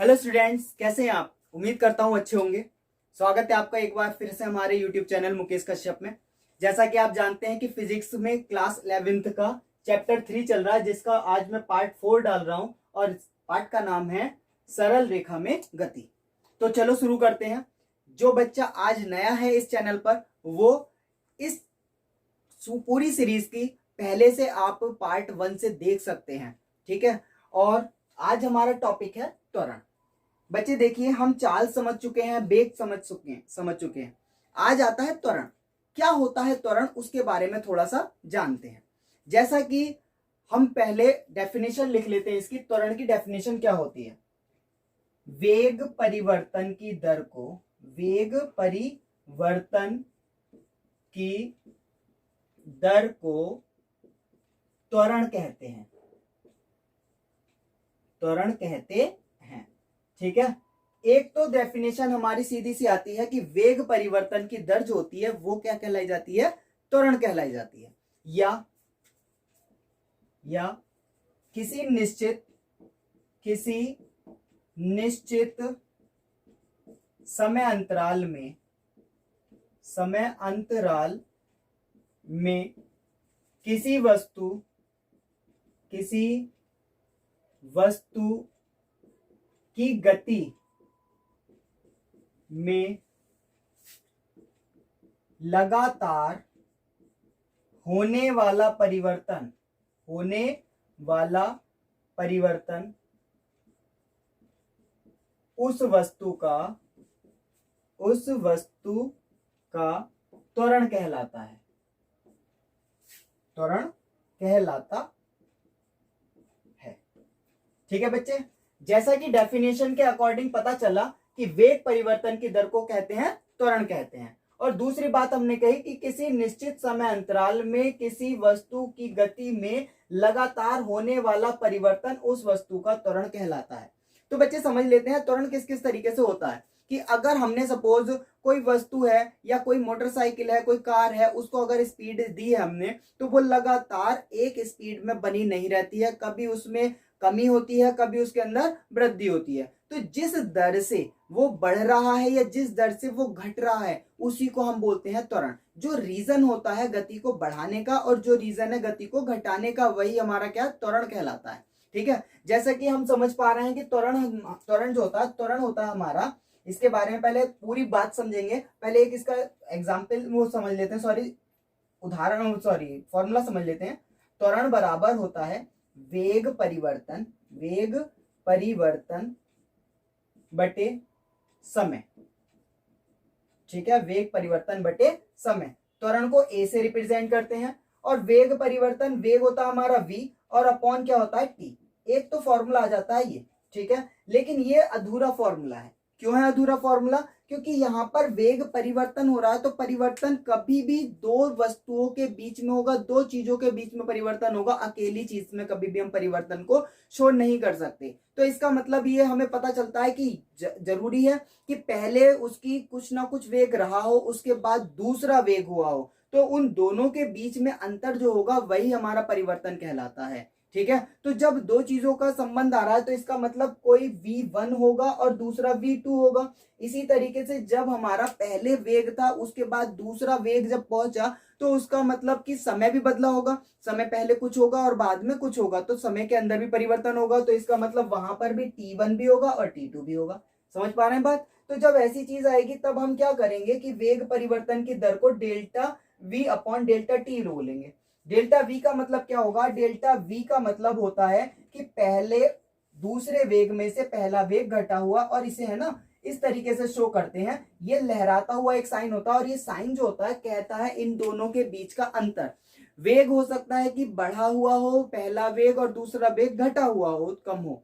Hello students, कैसे हैं आप? उम्मीद करता हूं अच्छे होंगे। स्वागत है आपका एक बार फिर से हमारे यूट्यूब चैनल मुकेश कश्यप में। जैसा कि आप जानते हैं कि फिजिक्स में क्लास 11th का चैप्टर 3 चल रहा है, जिसका आज मैं पार्ट 4 डाल रहा हूं और पार्ट का नाम है सरल रेखा में गति। तो चलो शुरू करते हैं। जो बच्चा आज नया है इस चैनल पर, वो इस पूरी सीरीज की पहले से आप पार्ट 1 से देख सकते हैं, ठीक है। और आज हमारा टॉपिक है त्वरण। बच्चे देखिए, हम चाल समझ चुके हैं, वेग समझ चुके हैं। आज आता है त्वरण। क्या होता है त्वरण, उसके बारे में थोड़ा सा जानते हैं। जैसा कि हम पहले डेफिनेशन लिख लेते हैं इसकी। त्वरण की डेफिनेशन क्या होती है? वेग परिवर्तन की दर को त्वरण कहते हैं। ठीक है। एक तो डेफिनेशन हमारी सीधी सी आती है कि वेग परिवर्तन की दर जो होती है वो क्या कहलाई जाती है? त्वरण कहलाई जाती है। या किसी निश्चित समय अंतराल में किसी वस्तु की गति में लगातार होने वाला परिवर्तन उस वस्तु का त्वरण कहलाता है। ठीक है बच्चे। जैसा कि डेफिनेशन के अकॉर्डिंग पता चला कि वेग परिवर्तन की दर को कहते हैं त्वरण कहते हैं। और दूसरी बात हमने कही कि किसी निश्चित समय अंतराल में किसी वस्तु की गति में लगातार होने वाला परिवर्तन उस वस्तु का त्वरण कहलाता है। तो बच्चे समझ लेते हैं त्वरण किस किस तरीके से होता है। कि अगर हमने सपोज कोई वस्तु है या कोई मोटरसाइकिल है, कोई कार है, उसको अगर स्पीड दी है हमने, तो वो लगातार एक स्पीड में बनी नहीं रहती है। कभी उसमें कमी होती है, कभी उसके अंदर वृद्धि होती है। तो जिस दर से वो बढ़ रहा है या जिस दर से वो घट रहा है, उसी को हम बोलते हैं त्वरण। जो रीजन होता है गति को बढ़ाने का और जो रीजन है गति को घटाने का, वही हमारा क्या त्वरण कहलाता है। ठीक है। जैसा कि हम समझ पा रहे हैं कि त्वरण जो होता है, त्वरण होता है हमारा। इसके बारे में पहले पूरी बात समझेंगे। पहले एक इसका एग्जाम्पल वो समझ लेते हैं, फॉर्मूला समझ लेते हैं। त्वरण बराबर होता है वेग परिवर्तन बटे समय। ठीक है, वेग परिवर्तन बटे समय। त्वरण को ए से रिप्रेजेंट करते हैं। और वेग परिवर्तन, वेग होता है हमारा v और अपॉन क्या होता है t। एक तो फॉर्मूला आ जाता है ये, ठीक है। लेकिन ये अधूरा फॉर्मूला है। क्यों है अधूरा फॉर्मूला? क्योंकि यहां पर वेग परिवर्तन हो रहा है, तो परिवर्तन कभी भी दो वस्तुओं के बीच में होगा, दो चीजों के बीच में परिवर्तन होगा। अकेली चीज में कभी भी हम परिवर्तन को शो नहीं कर सकते। तो इसका मतलब ये हमें पता चलता है कि जरूरी है कि पहले उसकी कुछ ना कुछ वेग रहा हो, उसके बाद दूसरा वेग हुआ हो, तो उन दोनों के बीच में अंतर जो होगा वही हमारा परिवर्तन कहलाता है। ठीक है। तो जब दो चीजों का संबंध आ रहा है, तो इसका मतलब कोई v1 होगा और दूसरा v2 होगा। इसी तरीके से जब हमारा पहले वेग था, उसके बाद दूसरा वेग जब पहुंचा, तो उसका मतलब कि समय भी बदला होगा। समय पहले कुछ होगा और बाद में कुछ होगा, तो समय के अंदर भी परिवर्तन होगा। तो इसका मतलब वहां पर भी t1 भी होगा और t2 भी होगा। समझ पा रहे हैं बात? तो जब ऐसी चीज आएगी, तब हम क्या करेंगे कि वेग परिवर्तन की दर को delta v upon delta T बोलेंगे। डेल्टा v का मतलब क्या होगा? डेल्टा v का मतलब होता है कि पहले दूसरे वेग में से पहला वेग घटा हुआ, और इसे है ना इस तरीके से शो करते हैं। ये लहराता हुआ एक साइन होता है, और ये साइन जो होता है कहता है इन दोनों के बीच का अंतर। वेग हो सकता है कि बढ़ा हुआ हो पहला वेग और दूसरा वेग घटा हुआ हो, कम हो,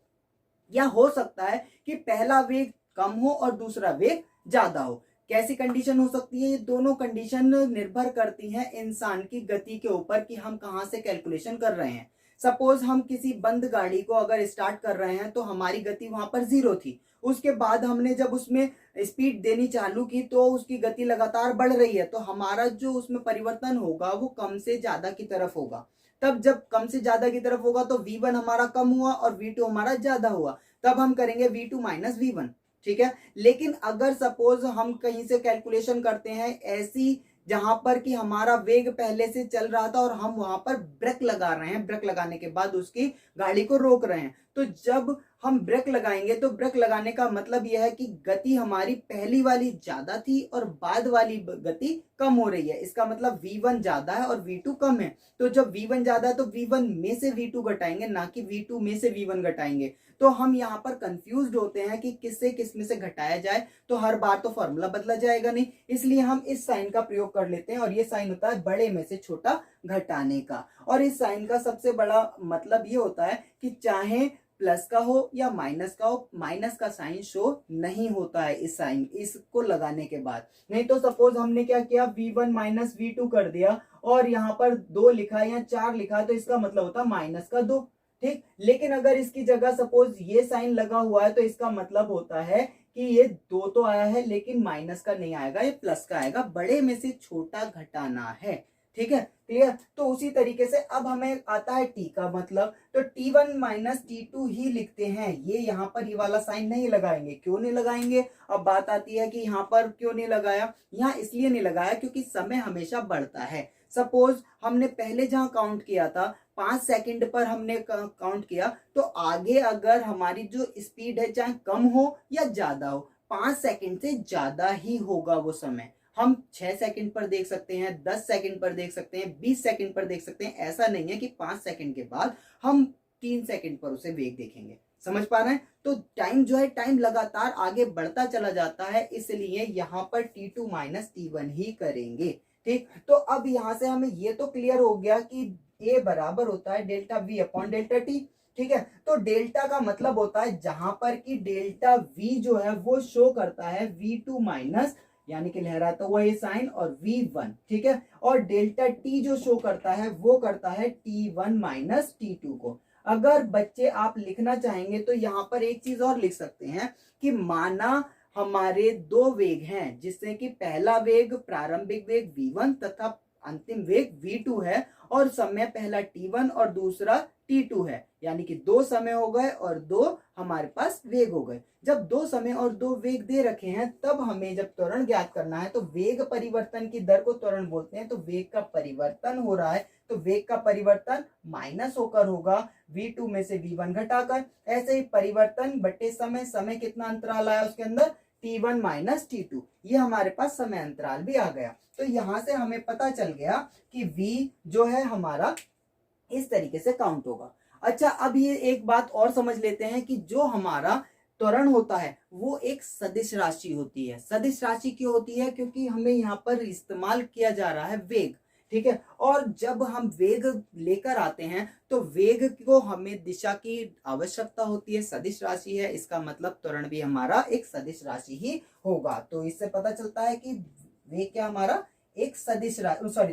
या हो सकता है कि पहला वेग कम हो और दूसरा वेग ज्यादा हो। कैसी कंडीशन हो सकती है? ये दोनों कंडीशन निर्भर करती हैं इंसान की गति के ऊपर कि हम कहां से कैलकुलेशन कर रहे हैं। सपोज हम किसी बंद गाड़ी को अगर स्टार्ट कर रहे हैं, तो हमारी गति वहां पर 0 थी। उसके बाद हमने जब उसमें स्पीड देनी चालू की, तो उसकी गति लगातार बढ़ रही है, तो हमारा जो उसमें परिवर्तन होगा वो कम से ज्यादा की तरफ होगा। तब जब कम से ज्यादा की तरफ होगा, तो v1 हमारा कम हुआ और v2 हमारा ज्यादा हुआ। तब हम करेंगे v2 माइनस v1, ठीक है। लेकिन अगर सपोज हम कहीं से कैलकुलेशन करते हैं ऐसी जहां पर कि हमारा वेग पहले से चल रहा था और हम वहां पर ब्रेक लगा रहे हैं, ब्रेक लगाने के बाद उसकी गाड़ी को रोक रहे हैं, तो जब हम ब्रेक लगाएंगे तो ब्रेक लगाने का मतलब यह है कि गति हमारी पहली वाली ज्यादा थी और बाद वाली गति कम हो रही है। इसका मतलब v1 ज्यादा है और v2 कम है। तो जब v1 ज्यादा है तो v1 में से v2 घटाएंगे, ना कि v2 में से v1 घटाएंगे। तो हम यहाँ पर कंफ्यूज्ड होते हैं कि किससे किस में से घटाया जाए, तो हर बार तो फॉर्मूला बदला जाएगा नहीं, इसलिए हम इस साइन का प्रयोग कर लेते हैं और ये साइन होता है बड़े में से छोटा घटाने का। और इस साइन का सबसे बड़ा मतलब ये होता है कि चाहे प्लस का हो या माइनस का हो, माइनस का साइन शो नहीं होता है इस साइन इसको लगाने के बाद। नहीं तो सपोज हमने क्या किया, v1 माइनस v2 कर दिया और यहाँ पर 2 लिखा या 4 लिखा, तो इसका मतलब होता है माइनस का 2, ठीक। लेकिन अगर इसकी जगह सपोज ये साइन लगा हुआ है तो इसका मतलब होता है कि ये 2 तो आया है लेकिन माइनस का नहीं आएगा, ये प्लस का आएगा, बड़े में से छोटा घटाना है, ठीक है, क्लियर। तो उसी तरीके से अब हमें आता है टी का मतलब, तो t1 माइनस t2 ही लिखते हैं। ये यहाँ पर ये वाला साइन नहीं लगाएंगे, क्यों नहीं लगाएंगे, अब बात आती है कि यहाँ पर क्यों नहीं लगाया। यहाँ इसलिए नहीं लगाया क्योंकि समय हमेशा बढ़ता है। सपोज हमने पहले जहां काउंट किया था 5 सेकंड पर हमने काउंट किया, तो आगे अगर हमारी जो स्पीड है चाहे कम हो या ज्यादा हो, 5 सेकंड से ज्यादा ही होगा वो समय। हम 6 सेकंड पर देख सकते हैं, 10 सेकंड पर देख सकते हैं, 20 सेकंड पर देख सकते हैं। ऐसा नहीं है कि 5 सेकंड के बाद हम 3 सेकंड पर उसे वेग देखेंगे। समझ पा रहे हैं? तो टाइम जो है, टाइम लगातार आगे बढ़ता चला जाता है, इसलिए यहां पर t2 माइनस t1 ही करेंगे, ठीक। तो अब यहां से हमें ये तो क्लियर हो गया कि a बराबर होता है delta v upon delta t, ठीक है। तो डेल्टा का मतलब होता है जहां पर कि डेल्टा v जो है वो शो करता है v2 माइनस, यानी कि लहराता हुआ ये साइन, और v1, ठीक है। और डेल्टा t जो शो करता है वो करता है t1 माइनस t2 को। अगर बच्चे आप लिखना चाहेंगे तो यहाँ पर एक चीज और लिख सकते हैं कि माना हमारे 2 वेग हैं, जिससे कि पहला वेग प्रारंभिक वेग v1 तथा अंतिम वेग v2 है, और समय पहला t1 और दूसरा t2 है, यानी कि 2 समय हो गए और 2 हमारे पास वेग हो गए। जब 2 समय और 2 वेग दे रखे हैं, तब हमें जब त्वरण ज्ञात करना है तो वेग परिवर्तन की दर को त्वरण बोलते हैं। तो वेग का परिवर्तन हो रहा है, तो वेग का परिवर्तन माइनस होकर होगा v2 में से v1 घटाकर। ऐसे ही परिवर्तन बटे समय, समय कितना अंतराल आया उसके अंदर, t1 माइनस t2, ये हमारे पास समय अंतराल भी आ गया। तो यहां से हमें पता चल गया कि v जो है हमारा इस तरीके से काउंट होगा। अच्छा, अब ये एक बात और समझ लेते हैं कि जो हमारा त्वरण होता है वो एक सदिश राशि होती है। सदिश राशि क्यों होती है? क्योंकि हमें यहाँ पर इस्तेमाल किया जा रहा है वेग, ठीक है। और जब हम वेग लेकर आते हैं तो वेग को हमें दिशा की आवश्यकता होती है, सदिश राशि है, इसका मतलब त्वरण भी हमारा एक सदिश राशि ही होगा। तो इससे पता चलता है कि वेग क्या हमारा एक सदिश राशि, सॉरी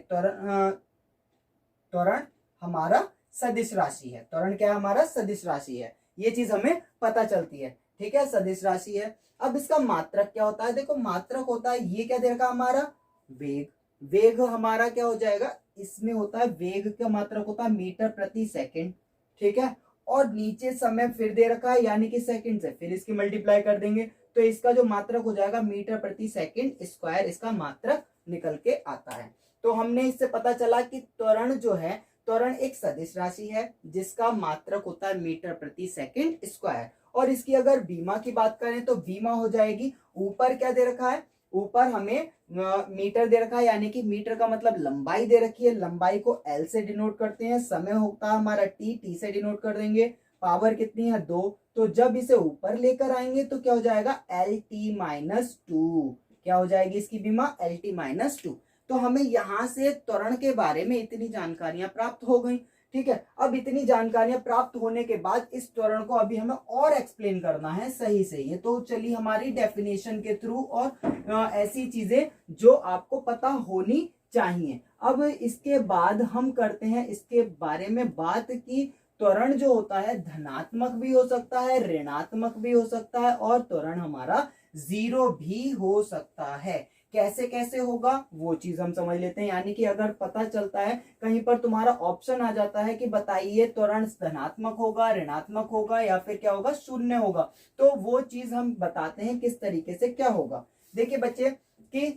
त्वरण हमारा सदिश राशि है। त्वरण क्या हमारा सदिश राशि है, ये चीज हमें पता चलती है, ठीक है, सदिश राशि है। अब इसका मात्रक क्या होता है? देखो मात्रक होता है, ये क्या दे रखा हमारा वेग, वेग हमारा क्या हो जाएगा, इसमें होता है वेग का मात्रक होता है मीटर प्रति सेकंड, ठीक है। और नीचे समय फिर दे रखा है यानी कि सेकंड से, फिर इसकी मल्टीप्लाई कर देंगे तो इसका जो मात्रक हो जाएगा मीटर प्रति सेकंड स्क्वायर, इसका मात्रक निकल के आता है। तो हमने इससे पता चला कि त्वरण जो है, त्वरण एक सदिश राशि है जिसका मात्रक होता है मीटर प्रति सेकंड स्क्वायर। और इसकी अगर बीमा की बात करें तो बीमा हो जाएगी, ऊपर क्या दे रखा है, ऊपर हमें मीटर दे रखा है, यानी कि मीटर का मतलब लंबाई दे रखी है, लंबाई को L से डिनोट करते हैं, समय होता है हमारा T से डिनोट कर देंगे, पावर कितनी है 2, तो जब इसे ऊपर लेकर आएंगे तो क्या हो जाएगा LT माइनस 2, क्या हो जाएगी इसकी बीमा LT माइनस 2। तो हमें यहाँ से त्वरण के बारे में इतनी जानकारियां प्राप्त हो गई, ठीक है। अब इतनी जानकारियां प्राप्त होने के बाद इस त्वरण को अभी हमें और एक्सप्लेन करना है सही से। ये तो चली हमारी डेफिनेशन के थ्रू और ऐसी चीजें जो आपको पता होनी चाहिए। अब इसके बाद हम करते हैं इसके बारे में बात की त्वरण जो होता है धनात्मक भी हो सकता है, ऋणात्मक भी हो सकता है, और त्वरण हमारा 0 भी हो सकता है। कैसे कैसे होगा वो चीज हम समझ लेते हैं। यानी कि अगर पता चलता है कहीं पर तुम्हारा ऑप्शन आ जाता है कि बताइए त्वरण धनात्मक होगा, ऋणात्मक होगा या फिर क्या होगा, शून्य होगा, तो वो चीज हम बताते हैं किस तरीके से क्या होगा। देखिए बच्चे कि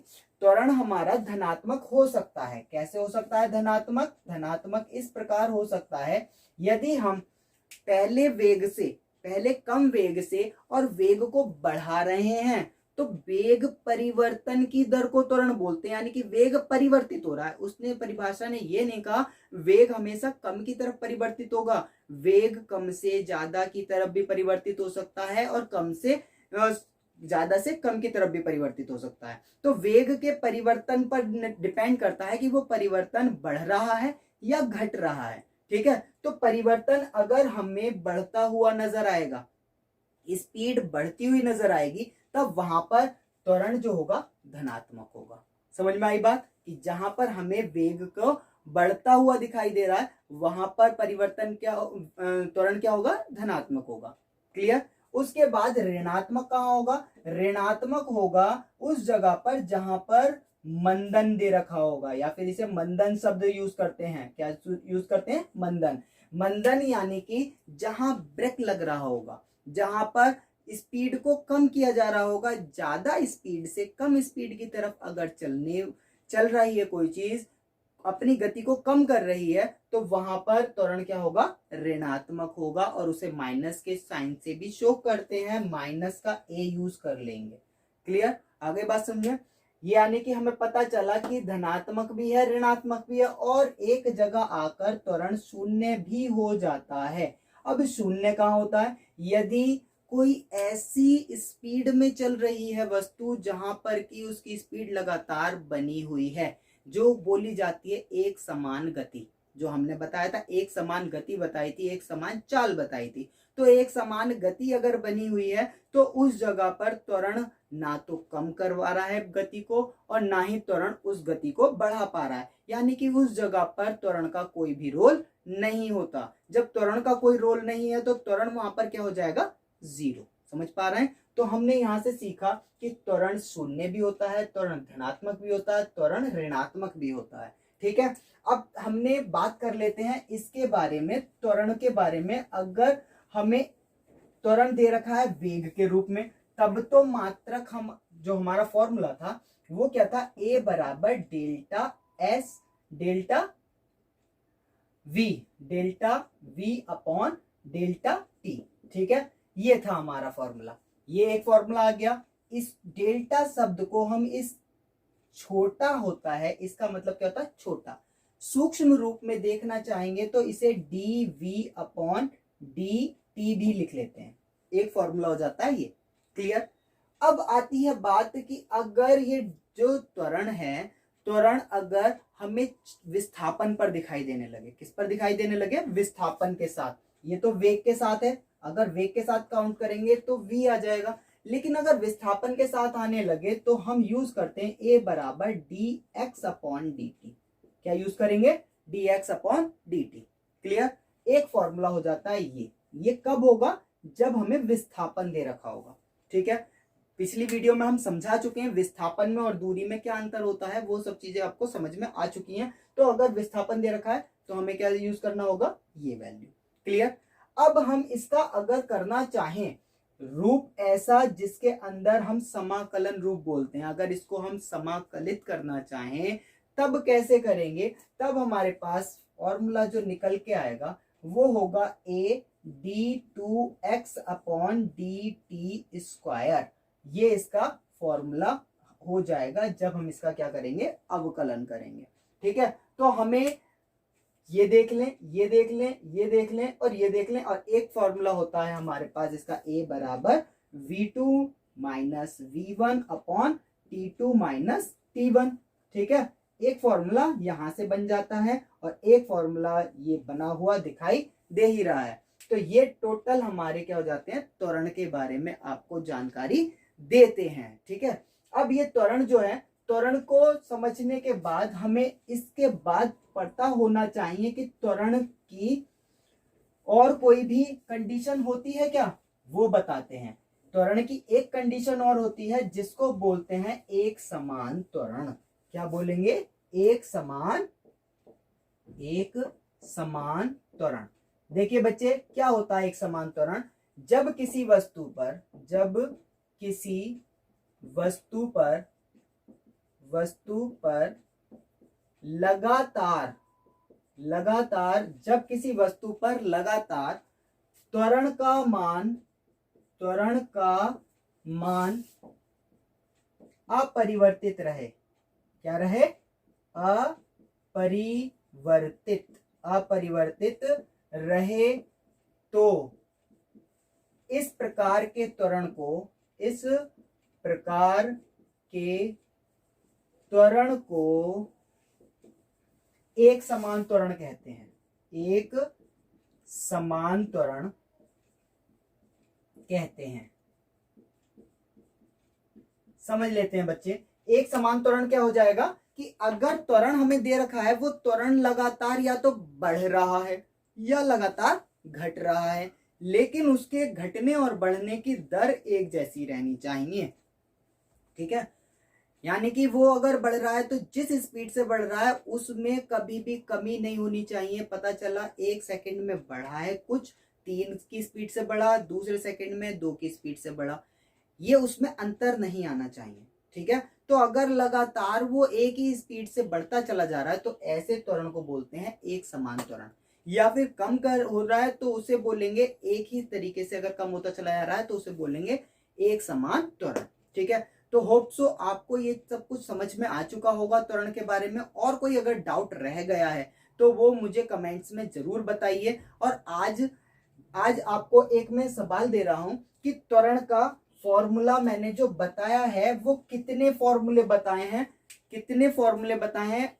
त्वरण हमारा धनात्मक हो सकता है। कैसे हो सकता है धनात्मक? धनात्मक इस प्रकार हो सकता है यदि हम पहले कम वेग से और वेग को बढ़ा रहे हैं तो वेग परिवर्तन की दर को त्वरण बोलते हैं। यानी कि वेग परिवर्तित हो रहा है। उसने परिभाषा ने ये नहीं कहा वेग हमेशा कम की तरफ परिवर्तित होगा, वेग कम से ज्यादा की तरफ भी परिवर्तित हो सकता है और कम से ज्यादा से कम की तरफ भी परिवर्तित हो सकता है। तो वेग के परिवर्तन पर डिपेंड करता है कि वो परिवर्तन बढ़ रहा है या घट रहा है। ठीक है, तो परिवर्तन अगर हमें बढ़ता हुआ नजर आएगा, स्पीड बढ़ती हुई नजर आएगी, तब वहां पर त्वरण जो होगा धनात्मक होगा। समझ में आई बात कि जहां पर हमें वेग को बढ़ता हुआ दिखाई दे रहा है वहां पर परिवर्तन त्वरण क्या होगा, धनात्मक होगा। क्लियर। उसके बाद ऋणात्मक कहां होगा? ऋणात्मक होगा उस जगह पर जहां पर मंदन दे रखा होगा, या फिर इसे मंदन शब्द यूज करते हैं। क्या यूज करते हैं? मंदन। मंदन यानी कि जहां ब्रेक लग रहा होगा, जहां पर स्पीड को कम किया जा रहा होगा, ज्यादा स्पीड से कम स्पीड की तरफ अगर चल रही है कोई चीज, अपनी गति को कम कर रही है, तो वहां पर त्वरण क्या होगा, ऋणात्मक होगा। और उसे माइनस के साइन से भी शो करते हैं, माइनस का ए यूज कर लेंगे। क्लियर, आगे बात समझे। यानी कि हमें पता चला कि धनात्मक भी है, ऋणात्मक भी है, और एक जगह आकर त्वरण शून्य भी हो जाता है। अब शून्य कहाँ होता है? यदि कोई ऐसी स्पीड में चल रही है वस्तु जहां पर कि उसकी स्पीड लगातार बनी हुई है, जो बोली जाती है एक समान गति। जो हमने बताया था, एक समान गति बताई थी, एक समान चाल बताई थी। तो एक समान गति अगर बनी हुई है तो उस जगह पर त्वरण ना तो कम करवा रहा है गति को और ना ही त्वरण उस गति को बढ़ा पा रहा है। यानी कि उस जगह पर त्वरण का कोई भी रोल नहीं होता। जब त्वरण का कोई रोल नहीं है तो त्वरण वहां पर क्या हो जाएगा, जीरो। समझ पा रहे हैं? तो हमने यहां से सीखा कि त्वरण शून्य भी होता है, त्वरण धनात्मक भी होता है, त्वरण ऋणात्मक भी होता है। ठीक है, अब हमने बात कर लेते हैं इसके बारे में, त्वरण के बारे में। अगर हमें त्वरण दे रखा है वेग के रूप में, तब तो मात्रक हम जो हमारा फॉर्मूला था वो क्या था, ए बराबर delta S delta we upon delta T. ठीक है, ये था हमारा फॉर्मूला। ये एक फॉर्मूला आ गया। इस डेल्टा शब्द को हम इस छोटा होता है, इसका मतलब क्या होता है, छोटा। सूक्ष्म रूप में देखना चाहेंगे तो इसे D V upon D T भी लिख लेते हैं। एक फॉर्मूला हो जाता है ये। क्लियर। अब आती है बात कि अगर ये जो त्वरण है, त्वरण अगर हमें विस्थापन पर दिखाई देने लगे, किस पर दिखाई देने लगे, विस्थापन के साथ। ये तो वेग के साथ है, अगर वेग के साथ काउंट करेंगे तो v आ जाएगा। लेकिन अगर विस्थापन के साथ आने लगे तो हम यूज करते हैं a बराबर D x upon D T. क्या यूज करेंगे, D x upon D T. Clear. एक फॉर्मूला हो जाता है ये कब होगा, जब हमें विस्थापन दे रखा होगा। ठीक है, पिछली वीडियो में हम समझा चुके हैं विस्थापन में और दूरी में क्या अंतर होता है, वो सब चीजें आपको समझ में आ चुकी हैं। तो अगर विस्थापन दे रखा है तो हमें क्या यूज करना होगा, ये वैल्यू। क्लियर। अब हम इसका अगर करना चाहें रूप ऐसा जिसके अंदर हम समाकलन रूप बोलते हैं, अगर इसको हम समाकलित करना चाहें तब कैसे करेंगे, तब हमारे पास फॉर्मूला जो निकल के आएगा वो होगा a d2x upon D T square. ये इसका फॉर्मूला हो जाएगा जब हम इसका क्या करेंगे, अवकलन करेंगे। ठीक है, तो हमें ये देख लें, ये देख लें, ये देख लें और ये देख लें। और एक फॉर्मूला होता है हमारे पास इसका a बराबर v2 minus v1 upon t2 minus t1। ठीक है, एक फॉर्मूला यहां से बन जाता है और एक फॉर्मूला ये बना हुआ दिखाई दे ही रहा है। तो ये टोटल हमारे क्या हो जाते हैं, त्वरण के बारे में आपको जानकारी देते हैं। ठीक है, अब ये त्वरण जो है, त्वरण को समझने के बाद हमें इसके बाद पता होना चाहिए कि त्वरण की और कोई भी कंडीशन होती है क्या, वो बताते हैं। त्वरण की एक कंडीशन और होती है जिसको बोलते हैं एक समान त्वरण। क्या बोलेंगे? एक समान त्वरण। देखिए बच्चे, क्या होता है एक समान त्वरण? जब किसी वस्तु पर लगातार जब किसी वस्तु पर लगातार त्वरण का मान अपरिवर्तित रहे। क्या रहे? अपरिवर्तित रहे तो इस प्रकार के त्वरण को एक समान त्वरण कहते हैं। एक समान त्वरण कहते हैं। समझ लेते हैं बच्चे, एक समान त्वरण क्या हो जाएगा कि अगर त्वरण हमें दे रखा है, वो त्वरण लगातार या तो बढ़ रहा है या लगातार घट रहा है, लेकिन उसके घटने और बढ़ने की दर एक जैसी रहनी चाहिए। ठीक है, यानी कि वो अगर बढ़ रहा है तो जिस स्पीड से बढ़ रहा है उसमें कभी भी कमी नहीं होनी चाहिए। पता चला 1 सेकंड में बढ़ा है कुछ, 3 की स्पीड से बढ़ा, दूसरे सेकंड में 2 की स्पीड से बढ़ा, ये उसमें अंतर नहीं आना चाहिए। ठीक है, तो अगर लगातार वो एक ही स्पीड से बढ़ता चला जा रहा है तो ऐसे त्वरण को बोलते हैं एक समान त्वरण। या फिर कम कर हो रहा है तो उसे बोलेंगे एक ही तरीके से, अगर कम होता चला जा रहा है तो उसे बोलेंगे एक समान त्वरण। ठीक है, तो होप सो आपको ये सब कुछ समझ में आ चुका होगा त्वरण के बारे में। और कोई अगर डाउट रह गया है तो वो मुझे कमेंट्स में जरूर बताइए। और आज आपको एक मैं सवाल दे रहा हूं कि त्वरण का फॉर्मूला मैंने जो बताया है वो कितने फॉर्मूले बताए हैं,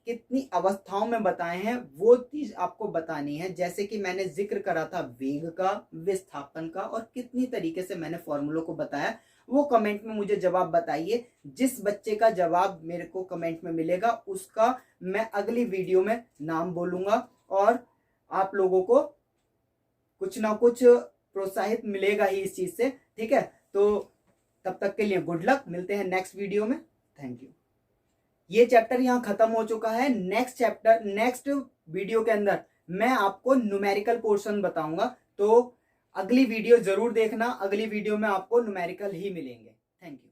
कितनी अवस्थाओं में बताए हैं, वो चीज आपको बतानी है। जैसे कि मैंने जिक्र करा था वेग का, विस्थापन का, और कितनी तरीके से मैंने फॉर्मूलों को बताया, वो कमेंट में मुझे जवाब बताइए। जिस बच्चे का जवाब मेरे को कमेंट में मिलेगा उसका मैं अगली वीडियो में नाम बोलूंगा और आप लोगों को कुछ ना कुछ प्रोत्साहित मिलेगा ही इस चीज से। ठीक है, तो तब तक के लिए गुड लक, मिलते हैं नेक्स्ट वीडियो में। Thank you. ये चैप्टर यहाँ खत्म हो चुका है। नेक्स्ट वीडियो के अंदर मैं आपको न्यूमेरिकल पोर्शन बताऊंगा, तो अगली वीडियो जरूर देखना। अगली वीडियो में आपको न्यूमेरिकल ही मिलेंगे। Thank you.